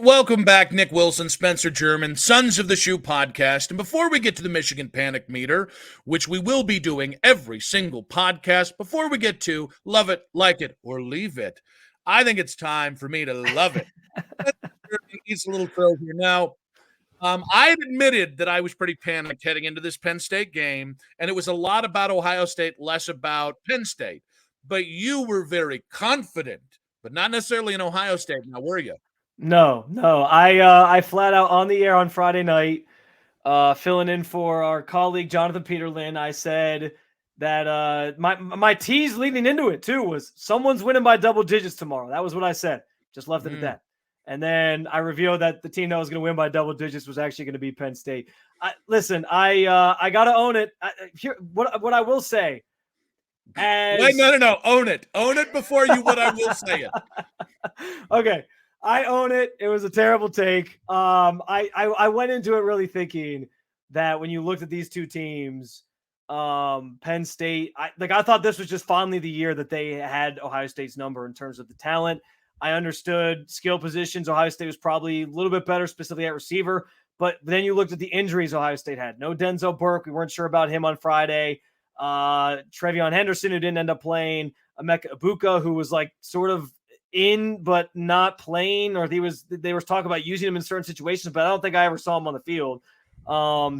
Welcome back, Nick Wilson, Spencer German, Sons of the Shoe podcast. And before we get to the Michigan Panic Meter, which we will be doing every single podcast, before we get to love it, like it, or leave it, I think it's time for me to love it. Eats a little crow here now. I had admitted that I was pretty panicked heading into this Penn State game, and it was a lot about Ohio State, less about Penn State. But you were very confident, but not necessarily in Ohio State. Now, were you? No. I flat out on the air on Friday night, filling in for our colleague Jonathan Peterlin. I said that my tease leading into it too was someone's winning by double digits tomorrow. That was what I said. Just left it at that. And then I revealed that the team that was going to win by double digits was actually going to be Penn State. Listen, I got to own it. Here, what I will say. Wait, no. Own it before you. What I will say it. Okay. I own it. It was a terrible take. I went into it really thinking that when you looked at these two teams, Penn State, I thought this was just finally the year that they had Ohio State's number in terms of the talent. I understood skill positions. Ohio State was probably a little bit better, specifically at receiver. But then you looked at the injuries Ohio State had. No Denzel Burke. We weren't sure about him on Friday. Trevion Henderson, who didn't end up playing. Emeka Ibuka, who was like sort of in but not playing, or they were talking about using him in certain situations, but I don't think I ever saw him on the field.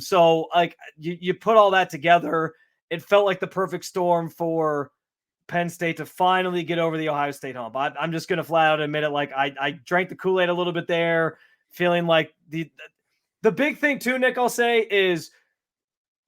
So like you put all that together, it felt like the perfect storm for Penn State to finally get over the Ohio State hump. I'm just going to flat out admit it. Like I drank the Kool-Aid a little bit there, feeling like the big thing too, Nick, I'll say is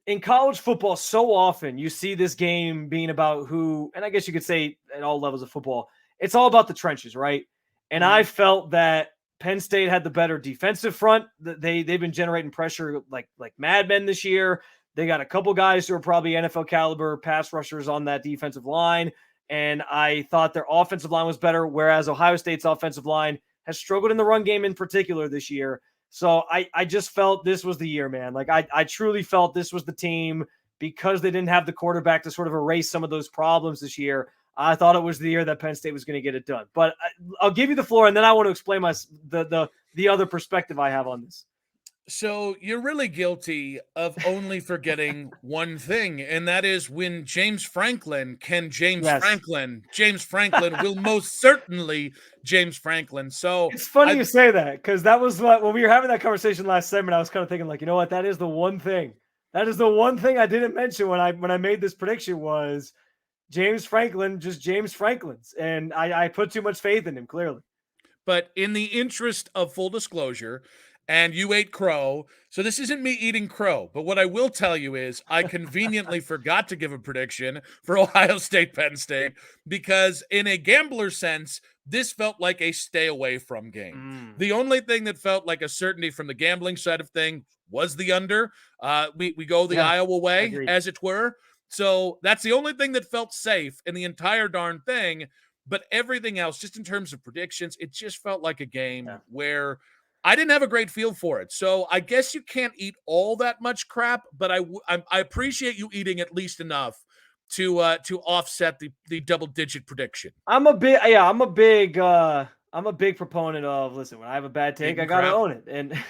in college football, so often you see this game being about who, and I guess you could say at all levels of football, it's all about the trenches, right? And I felt that Penn State had the better defensive front. They've been generating pressure like madmen this year. They got a couple guys who are probably NFL caliber pass rushers on that defensive line. And I thought their offensive line was better, whereas Ohio State's offensive line has struggled in the run game in particular this year. So I just felt this was the year, man. Like I truly felt this was the team because they didn't have the quarterback to sort of erase some of those problems this year. I thought it was the year that Penn State was going to get it done. But I'll give you the floor, and then I want to explain the other perspective I have on this. So you're really guilty of only forgetting one thing, and that is when James Franklin can James Franklin will most certainly James Franklin. So it's funny you say that, because that was what, when we were having that conversation last segment, I was kind of thinking like, you know what, that is the one thing. That is the one thing I didn't mention when I made this prediction was James Franklin, just James Franklin's. And I put too much faith in him, clearly. But in the interest of full disclosure, and you ate crow, so this isn't me eating crow. But what I will tell you is I conveniently forgot to give a prediction for Ohio State-Penn State because in a gambler sense, this felt like a stay away from game. The only thing that felt like a certainty from the gambling side of things was the under. We go the Iowa way, as it were. So that's the only thing that felt safe in the entire darn thing. But everything else, just in terms of predictions, it just felt like a game where I didn't have a great feel for it. So I guess you can't eat all that much crap, but I appreciate you eating at least enough to offset the double-digit prediction. I'm a big proponent of, listen, when I have a bad take, I got to own it. And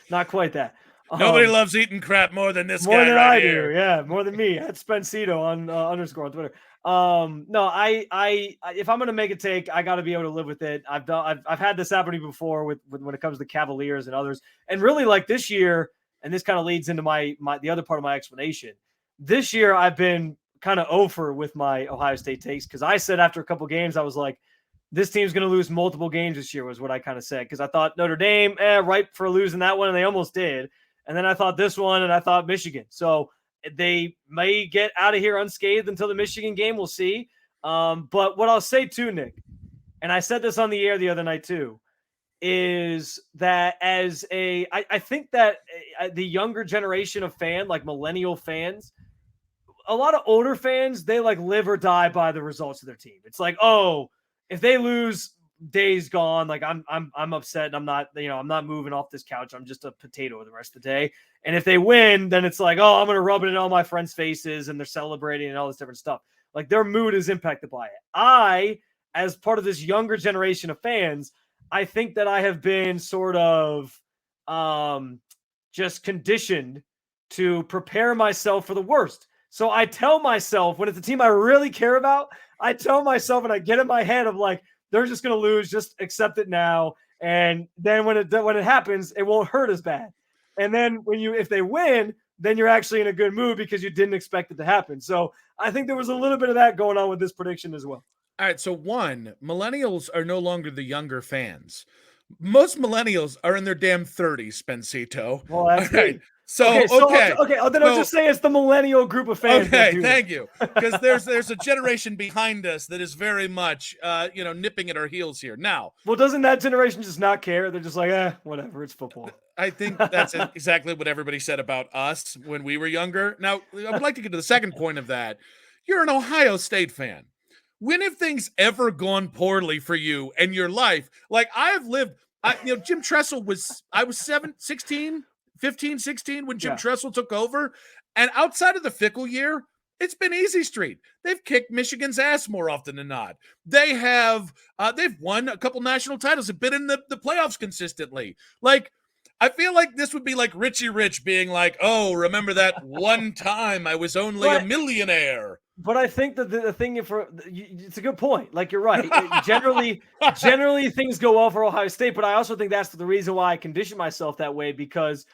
not quite that. Nobody loves eating crap more than this more guy than right I here. Do. Yeah, more than me. At Spencito on _ on Twitter. No, I if I'm gonna make a take, I got to be able to live with it. I've had this happening before with when it comes to Cavaliers and others, and really like this year. And this kind of leads into the other part of my explanation. This year, I've been kind of over with my Ohio State takes because I said after a couple games, I was like, this team's going to lose multiple games this year was what I kind of said because I thought Notre Dame ripe for losing that one, and they almost did. And then I thought this one, and I thought Michigan. So they may get out of here unscathed until the Michigan game. We'll see. But what I'll say too, Nick, and I said this on the air the other night too, is that I think that the younger generation of fan, like millennial fans, a lot of older fans, they like live or die by the results of their team. It's like, oh, if they lose, day's gone. Like I'm upset and I'm not moving off this couch. I'm just a potato the rest of the day. And if they win, then it's like, oh, I'm going to rub it in all my friends' faces and they're celebrating and all this different stuff. Like their mood is impacted by it. I, as part of this younger generation of fans, I think that I have been sort of just conditioned to prepare myself for the worst. So I tell myself when it's a team I really care about, I tell myself and I get in my head of like, they're just going to lose, just accept it now. And then when it happens, it won't hurt as bad. And then if they win, then you're actually in a good mood because you didn't expect it to happen. So I think there was a little bit of that going on with this prediction as well. All right, so one, millennials are no longer the younger fans. Most millennials are in their damn 30s, Spencito. Well, that's All right. me. So okay. Then I'll just say it's the millennial group of fans. Okay, thank you. Because there's a generation behind us that is very much nipping at our heels here. Now, well, doesn't that generation just not care? They're just like, whatever, it's football. I think that's exactly what everybody said about us when we were younger. Now, I would like to get to the second point of that. You're an Ohio State fan. When have things ever gone poorly for you in your life? Like I've lived, Jim Tressel I was 16 when Jim Tressel took over. And outside of the Fickle year, it's been easy street. They've kicked Michigan's ass more often than not. They've won a couple national titles, have been in the playoffs consistently. Like, I feel like this would be like Richie Rich being like, oh, remember that one time I was only a millionaire. But I think that the thing it's a good point. Like you're right. Generally things go well for Ohio State, but I also think that's the reason why I condition myself that way because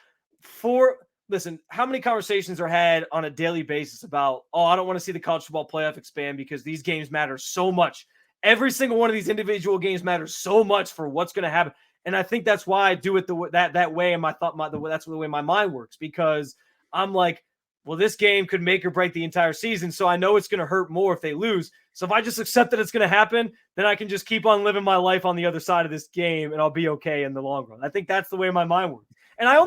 listen, how many conversations are had on a daily basis about, I don't want to see the college football playoff expand because these games matter so much. Every single one of these individual games matters so much for what's going to happen. And I think that's why I do it that way. And that's the way my mind works because I'm like, well, this game could make or break the entire season. So I know it's going to hurt more if they lose. So if I just accept that it's going to happen, then I can just keep on living my life on the other side of this game and I'll be okay in the long run. I think that's the way my mind works. And I only